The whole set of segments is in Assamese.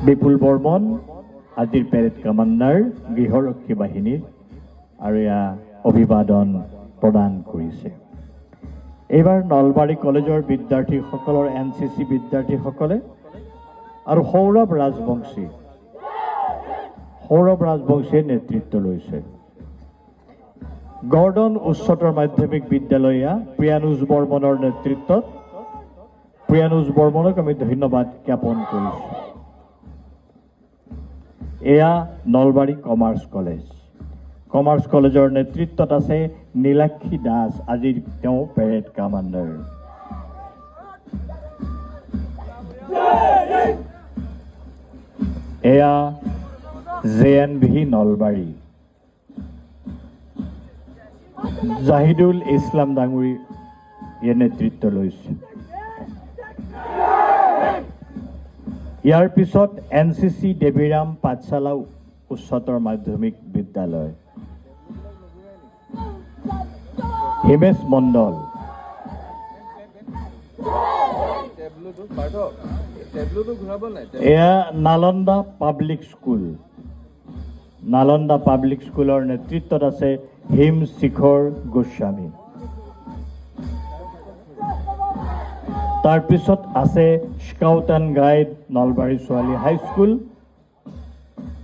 বিপুল বৰ্মন আজিৰ পেৰেড কমাণ্ডাৰ গৃহৰক্ষী বাহিনীৰ আৰু অভিবাদন প্ৰদান কৰিছে। এইবাৰ নলবাৰী কলেজৰ বিদ্যাৰ্থীসকলৰ NCC বিদ্যাৰ্থীসকলে আৰু সৌৰভ ৰাজবংশীয়ে নেতৃত্ব লৈছে। গৰ্ডন উচ্চতৰ মাধ্যমিক বিদ্যালয় প্ৰিয়ানুজ বৰ্মনৰ নেতৃত্বত প্ৰিয়ানুজ বৰ্মনক আমি ধন্যবাদ জ্ঞাপন কৰিছোঁ। এয়া নলবাৰী কমাৰ্চ কলেজৰ নেতৃত্বত আছে নীলাক্ষী দাস, আজিৰ তেওঁ পেৰেড কমাণ্ডাৰ। এয়া JNV নলবাৰী জাহিদুল ইছলাম ডাঙৰীয়ে নেতৃত্ব লৈছে। ইয়াৰ পিছত NCC দেৱীৰাম পাঠশালা উচ্চতৰ মাধ্যমিক বিদ্যালয় হিমেশ মণ্ডল। এয়া নালন্দা পাব্লিক স্কুলৰ নেতৃত্বত আছে হিম শিখৰ গোস্বামী। তাৰপিছত আছে স্কাউট এণ্ড গাইড নলবাৰী ছোৱালী হাইস্কুল,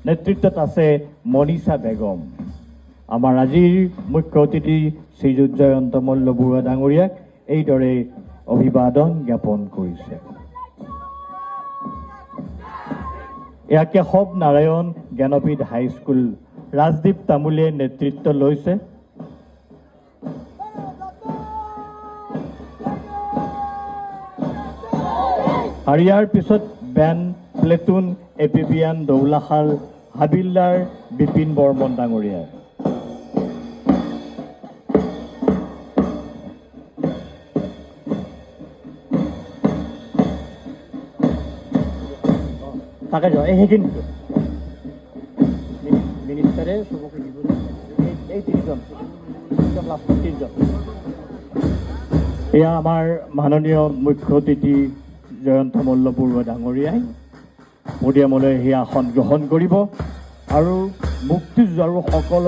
নেতৃত্বত আছে মনীষা বেগম। আমাৰ আজিৰ মুখ্য অতিথি শ্ৰীযুত জয়ন্ত মল্ল বৰুৱা ডাঙৰীয়াক এইদৰে অভিবাদন জ্ঞাপন কৰিছে। এয়া কেশৱ নাৰায়ণ জ্ঞানপীঠ হাইস্কুল, ৰাজদীপ তামুলীয়ে নেতৃত্ব লৈছে। আৰু ইয়াৰ পিছত বেন প্লেটুন এপিবিয়ান দৌলাশাল হাবিলদাৰ বিপিন বৰ্মন ডাঙৰীয়া। তাকে যোৱা সেইখিনি মিনিষ্টাৰে চবকে দিব, এই তিনিজন। এয়া আমাৰ মাননীয় মুখ্য অতিথি জয়ন্ত মল্ল বৰুৱা ডাঙৰীয়াই পডিয়ামলৈ সেই আসন গ্ৰহণ কৰিব আৰু মুক্তিযুঁজাৰু সকলো